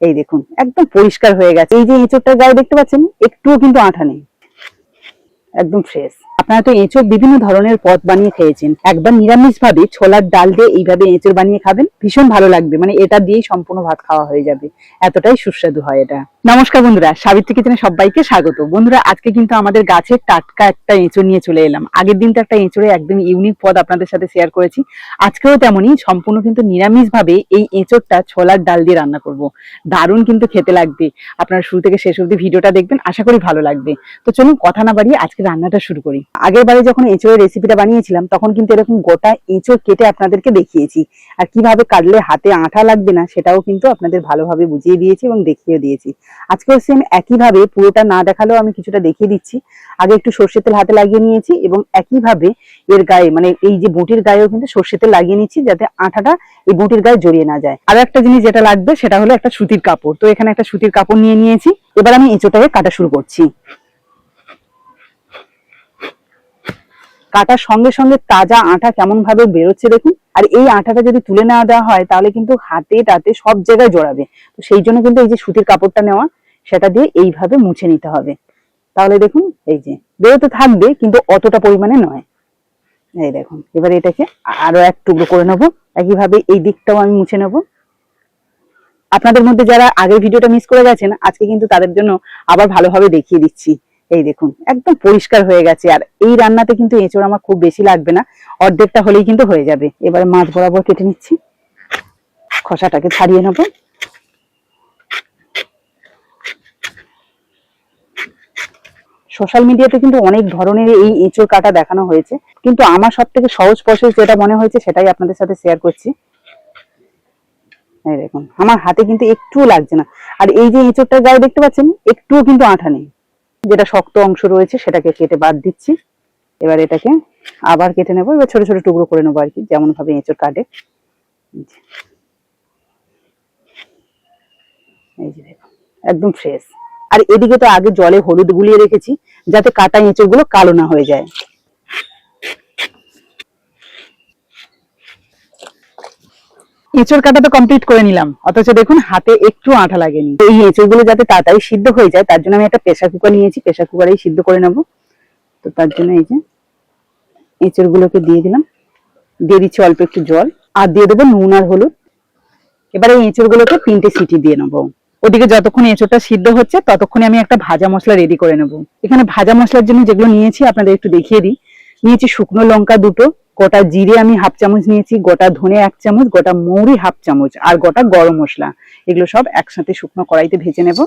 এই দেখুন একদম পরিষ্কার হয়ে গেছে। এই যে এঁচোড়টার গায়ে দেখতে পাচ্ছেন একটুও কিন্তু আঠা নেই, একদম ফ্রেশ। আপনারা তো এঁচোড় বিভিন্ন ধরনের পদ বানিয়ে খেয়েছেন, একবার নিরামিষ ভাবে ছোলার ডাল দিয়ে এইভাবে এঁচোড় বানিয়ে খাবেন, ভীষণ ভালো লাগবে। মানে এটা দিয়েই সম্পূর্ণ ভাত খাওয়া হয়ে যাবে, এতটাই সুস্বাদু হয় এটা। নমস্কার বন্ধুরা, সাবিত্রী কিচেনে সবাইকে স্বাগত। বন্ধুরা আজকে কিন্তু আমাদের গাছের টাটকা একটা এঁচোড় নিয়ে চলে এলাম। আগের দিন তো একটা এঁচোড়ে একদম ইউনিক পদ আপনাদের সাথে শেয়ার করেছি, আজকেও তেমনই সম্পূর্ণ কিন্তু নিরামিষ ভাবে এই এঁচোড়টা ছোলার ডাল দিয়ে রান্না করব। দারুণ কিন্তু খেতে লাগবে। আপনারা শুরু থেকে শেষ অবধি ভিডিওটা দেখবেন, আশা করি ভালো লাগবে। তো চলুন কথা না বাড়িয়ে আজকে রান্নাটা শুরু করি। আগের বারে যখন এঁচোড়ের রেসিপিটা বানিয়েছিলাম তখন কিন্তু এরকম গোটা এঁচোড় কেটে আপনাদেরকে দেখিয়েছি, আর কিভাবে কাটলে হাতে আঠা লাগবে না সেটাও কিন্তু আপনাদের ভালোভাবে বুঝিয়ে দিয়েছি এবং দেখিয়ে দিয়েছি। আজকেও সেম একইভাবে, পুরোটা না দেখালেও আমি কিছুটা দেখিয়ে দিচ্ছি। আগে একটু সর্ষের তেল হাতে লাগিয়ে নিয়েছি এবং একইভাবে এর গায়ে, মানে এই যে বটির গায়েও কিন্তু সর্ষের তেল লাগিয়ে নিচ্ছি, যাতে আঠাটা এই বটির গায়ে জড়িয়ে না যায়। আর একটা জিনিস যেটা লাগবে সেটা হলো একটা সুতির কাপড়। তো এখানে একটা সুতির কাপড় নিয়ে নিয়েছি। এবার আমি এঁচোড়টাকে কাটা শুরু করছি। কাটার সঙ্গে সঙ্গে তাজা আঠা কেমন ভাবে বেরোচ্ছে দেখুন। আর এই আঠাটা যদি তুলে নেওয়া দেওয়া হয় তাহলে কিন্তু হাতে টাতে সব জায়গায় জড়াবে। তো সেই জন্য কিন্তু এই যে সুতির কাপড়টা নেওয়া, সেটা দিয়ে এইভাবে মুছে নিতে হবে। তাহলে দেখুন এই যে বেরোতে থাকবে, কিন্তু অতটা পরিমাণে নয়। এই দেখুন, এবার এটাকে আরো এক টুকরো করে নেবো। একইভাবে এই দিকটাও আমি মুছে নেব। আপনাদের মধ্যে যারা আগের ভিডিওটা মিস করে গেছেন, আজকে কিন্তু তাদের জন্য আবার ভালোভাবে দেখিয়ে দিচ্ছি। এই দেখুন একদম পরিষ্কার হয়ে গেছে। আর এই রান্নাতে কিন্তু এঁচোড় আমার খুব বেশি লাগবে না, অর্ধেকটা হলেই কিন্তু হয়ে যাবে। এবার মাছ বরাবর কেটে নিচ্ছি, খোসাটাকে ছাড়িয়ে নেব। সোশ্যাল মিডিয়াতে কিন্তু অনেক ধরনের এই এঁচোড় কাটা দেখানো হয়েছে, কিন্তু আমার সব থেকে সহজ প্রসেস যেটা মনে হয়েছে সেটাই আপনাদের সাথে শেয়ার করছি। এই দেখুন আমার হাতে কিন্তু একটুও লাগছে না। আর এই যে এঁচোড়টার গায়ে দেখতে পাচ্ছেন একটুও কিন্তু আঠা নেই, যেটা শক্ত অংশ রয়েছে সেটাকে কেটে বাদ দিচ্ছি। এবার এটাকে আবার কেটে নেবো। এবার ছোট ছোট টুকরো করে নেবো আর কি, যেমন ভাবে এঁচোড় কাটে। এই যে দেখুন একদম ফ্রেশ। আর এদিকে তো আগে জলে হলুদ গুলিয়ে রেখেছি, যাতে কাটা এঁচোড় গুলো কালো না হয়ে যায়। এঁচোড় কাটা তো কমপ্লিট করে নিলাম, অথচ দেখুন হাতে একটু আঠা লাগেনি। এই এঁচোড় গুলো যাতে তাড়াতাড়ি সিদ্ধ হয়ে যায় তার জন্য আমি একটা প্রেসার কুকার নিয়েছি, প্রেসার কুকারেই সিদ্ধ করে নেবো। তো তার জন্য এই যে এঁচোড় গুলোকে দিয়ে দিলাম, দিয়ে দিচ্ছি অল্প একটু জল, আর দিয়ে দেবো নুন আর হলুদ। এবার এই এঁচোড় গুলোকে 3টে সিটি দিয়ে নেবো। ওদিকে যতক্ষণ এঁচোড়টা সিদ্ধ হচ্ছে ততক্ষণে আমি একটা ভাজা মশলা রেডি করে নেবো। এখানে ভাজা মশলার জন্য যেগুলো নিয়েছি আপনাদের একটু দেখিয়ে দিই। নিয়েছি শুকনো লঙ্কা 2টো, গোটা জিরে আমি হাফ চামচ নিয়েছি, গোটা ধনে 1 চামচ, গোটা মৌরি হাফ চামচ, আর গোটা গরম মশলা। এগুলো সব একসাথে শুকনো কড়াইতে ভেজে নেব।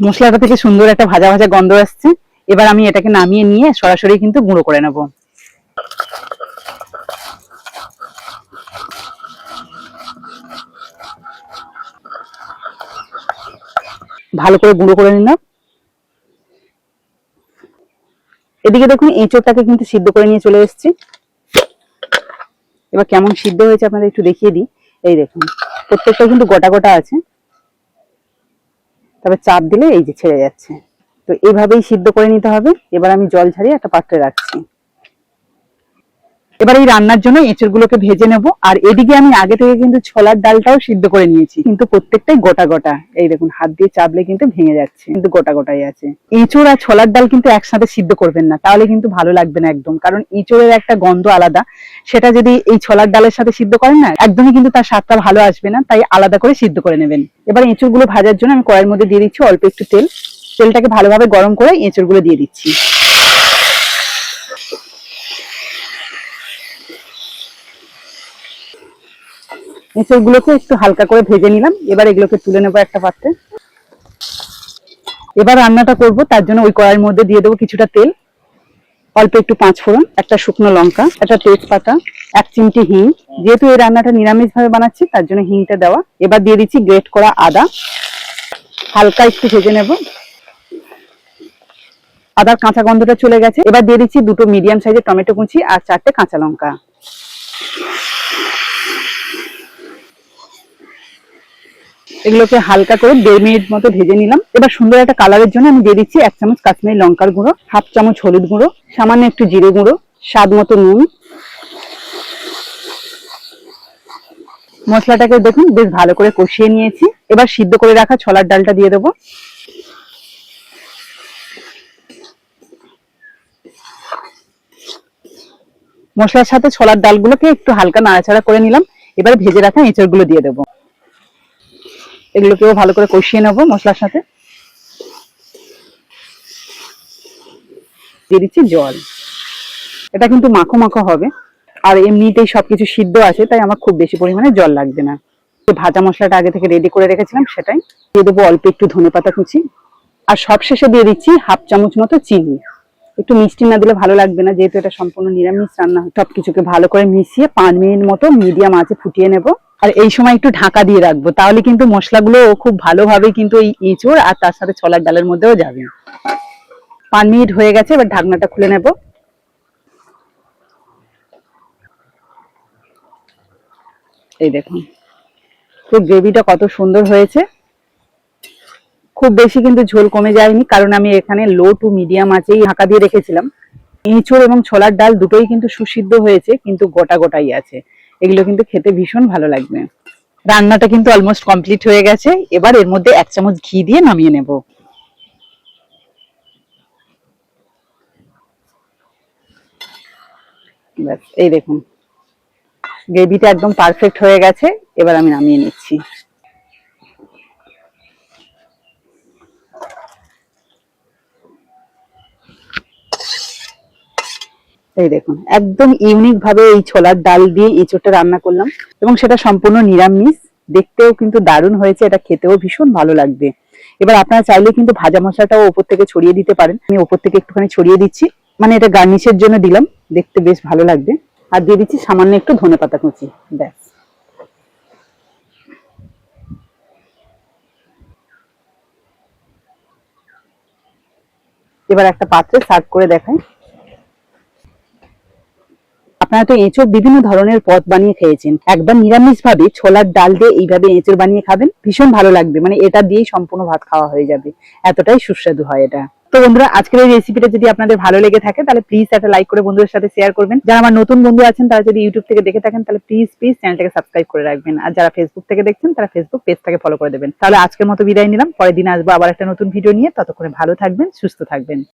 মশলাটা থেকে সুন্দর একটা ভাজা ভাজা গন্ধ আসছে। এবার আমি এটাকে নামিয়ে নিয়ে সরাসরি কিন্তু গুঁড়ো করে নেব। ভালো করে গুঁড়ো করে নিলাম। এদিকে দেখুন এঁচোড়টাকে কিন্তু সিদ্ধ করে নিয়ে চলে এসেছি। এবার কেমন সিদ্ধ হয়েছে আপনাদের একটু দেখিয়ে দিই। এই দেখুন প্রত্যেকটা কিন্তু গোটা গোটা আছে, তবে চাপ দিলে এই যে ছেড়ে যাচ্ছে। তো এইভাবেই সিদ্ধ করে নিতে হবে। এবার আমি জল ছাড়িয়ে একটা পাত্রে রাখছি। এবার এই রান্নার জন্য এঁচড়গুলোকে ভেজে নেব। আর এদিকে আমি আগে থেকে কিন্তু ছোলার ডালটাও সিদ্ধ করে নিয়েছি, কিন্তু প্রত্যেকটাই গোটা গোটা। এই দেখুন হাত দিয়ে চাপলে কিন্তু ভেঙে যাচ্ছে, কিন্তু গোটা গোটাই আছে। এঁচড় আর ছোলার ডাল কিন্তু একসাথে সিদ্ধ করবেন না, তাহলে কিন্তু ভালো লাগবে না একদম, কারণ এঁচড়ের একটা গন্ধ আলাদা। সেটা যদি এই ছোলার ডালের সাথে সিদ্ধ করেন না, একদমই কিন্তু তার স্বাদটা ভালো আসবে না, তাই আলাদা করে সিদ্ধ করে নেবেন। এবার এঁচড়গুলো ভাজার জন্য আমি কড়াইয়ের মধ্যে দিয়ে দিচ্ছি অল্প একটু তেল। তেলটাকে ভালোভাবে গরম করে এঁচড়গুলো দিয়ে দিচ্ছি। এঁচড়গুলোকে একটু হালকা করে ভেজে নিলাম। এবার এগুলোকে তুলে নেবো একটা পাত্রে। এবার রান্নাটা করব, তার জন্য ওই কড়াইয়ের মধ্যে দিয়ে দেবো কিছুটা তেল, অল্প একটু 5 ফোড়ন, একটা শুকনো লঙ্কা, একটা তেজপাতা, 1 চিমটি হিং। যেহেতু এই রান্নাটা নিরামিষ ভাবে বানাচ্ছি তার জন্য হিংটা দেওয়া। এবার দিয়ে দিচ্ছি গ্রেট করা আদা, হালকা একটু ভেজে নেব। আদার কাঁচা গন্ধটা চলে গেছে। এবার দিয়ে দিচ্ছি 2টো মিডিয়াম সাইজের টমেটো কুচি আর 4টে কাঁচা লঙ্কা। এগুলোকে হালকা করে 1.5 মিনিট মতো ভেজে নিলাম। এবার সুন্দর একটা কালারের জন্য আমি দিয়ে দিচ্ছি 1 চামচ কাশ্মীরি লঙ্কার গুঁড়ো, হাফ চামচ হলুদ গুঁড়ো, সামান্য একটু জিরে গুঁড়ো, স্বাদ মতো নুন। মশলাটাকে দেখুন বেশ ভালো করে কষিয়ে নিয়েছি। এবার সিদ্ধ করে রাখা ছোলার ডালটা দিয়ে দেবো। মশলার সাথে ছোলার ডালগুলোকে একটু হালকা নাড়াচাড়া করে নিলাম। এবার ভেজে রাখা এঁচড়গুলো দিয়ে দেবো। এগুলোকেও ভালো করে কষিয়ে নেবো মশলার সাথে। দিয়ে দিচ্ছি জল। এটা কিন্তু মাখো মাখো হবে, আর এমনিতেই সবকিছু সিদ্ধ আছে, তাই আমার খুব বেশি পরিমাণে জল লাগবে না। ভাজা মশলাটা আগে থেকে রেডি করে রেখেছিলাম, সেটাই দিয়ে দেবো। অল্প একটু ধনেপাতা কুচি, আর সবশেষে দিয়ে দিচ্ছি 1/2 চামচ মতো চিনি। একটু মিষ্টি না দিলে ভালো লাগবে না, যেহেতু এটা সম্পূর্ণ নিরামিষ রান্না। সবকিছুকে ভালো করে মিশিয়ে 5 মিনিট মতো মিডিয়াম আঁচে ফুটিয়ে নেব। আর এই সময় একটু ঢাকা দিয়ে রাখবো, তাহলে কিন্তু মশলাগুলো খুব ভালোভাবে কিন্তু এই এঁচড় আর তার সাথে ছোলার ডালের মধ্যেও যাবে। 5 মিনিট হয়ে গেছে, এবার ঢাকনাটা খুলে নেব। এই দেখুন তো গ্রেভিটা কত সুন্দর হয়েছে। খুব বেশি কিন্তু ঝোল কমে যায়নি, কারণ আমি এখানে লো টু মিডিয়াম আঁচেই ঢাকা দিয়ে রেখেছিলাম। এঁচড় এবং ছোলার ডাল দুটোই কিন্তু সুসিদ্ধ হয়েছে, কিন্তু গোটা গোটাই আছে। এগুলো কিন্তু খেতে ভীষণ ভালো লাগবে। রান্নাটা কিন্তু অলমোস্ট কমপ্লিট হয়ে গেছে। এবার এর মধ্যে 1 চামচ ঘি দিয়ে নামিয়ে নেব। ব্যাস, এই দেখুন গ্রেভিটা একদম পারফেক্ট হয়ে গেছে। এবার আমি নামিয়ে নিচ্ছি। এই দেখুন একদম ইউনিক ভাবে এই ছোলার ডাল দিয়ে এঁচোড়টা রান্না করলাম, এবং সেটা সম্পূর্ণ নিরামিষ। দেখতেও কিন্তু দারুণ হয়েছে, এটা খেতেও ভীষণ ভালো লাগবে। এবার আপনারা চাইলে কিন্তু ভাজা মশলাটাও ওপর থেকে ছড়িয়ে দিতে পারেন। আমি ওপর থেকে একটুখানি ছড়িয়ে দিচ্ছি, মানে এটা গার্নিশের জন্য দিলাম, দেখতে বেশ ভালো লাগবে। আর দিয়ে দিচ্ছি সামান্য একটু ধনেপাতা কুচি। ব্যাস, এবার একটা পাত্রে সার্ভ করে দেখাই। আপনারা তো এঁচড় বিভিন্ন ধরনের পদ বানিয়ে খেয়েছেন, একবার নিরামিষ ভাবে ছোলার ডাল দিয়ে এইভাবে এঁচড় বানিয়ে খাবেন, ভীষণ ভালো লাগবে। মানে এটা দিয়েই সম্পূর্ণ ভাত খাওয়া হয়ে যাবে, এতটাই সুস্বাদু হয় এটা। তো বন্ধুরা, আজকের এই রেসিপিটা যদি আপনাদের ভালো লেগে থাকে, তাহলে প্লিজ একটা লাইক করে বন্ধুদের সাথে শেয়ার করবেন। যারা আমার নতুন বন্ধু আছেন, তারা যদি ইউটিউব থেকে দেখে থাকেন, তাহলে প্লিজ চ্যানেলটাকে সাবস্ক্রাইব করে রাখবেন। আর যারা ফেসবুক থেকে দেখছেন, তারা ফেসবুক পেজটাকে ফলো করে দেবেন। তাহলে আজকের মতো বিদায় নিলাম, পরের দিন আসবো আবার একটা নতুন ভিডিও নিয়ে। ততক্ষণে ভালো থাকবেন, সুস্থ থাকবেন।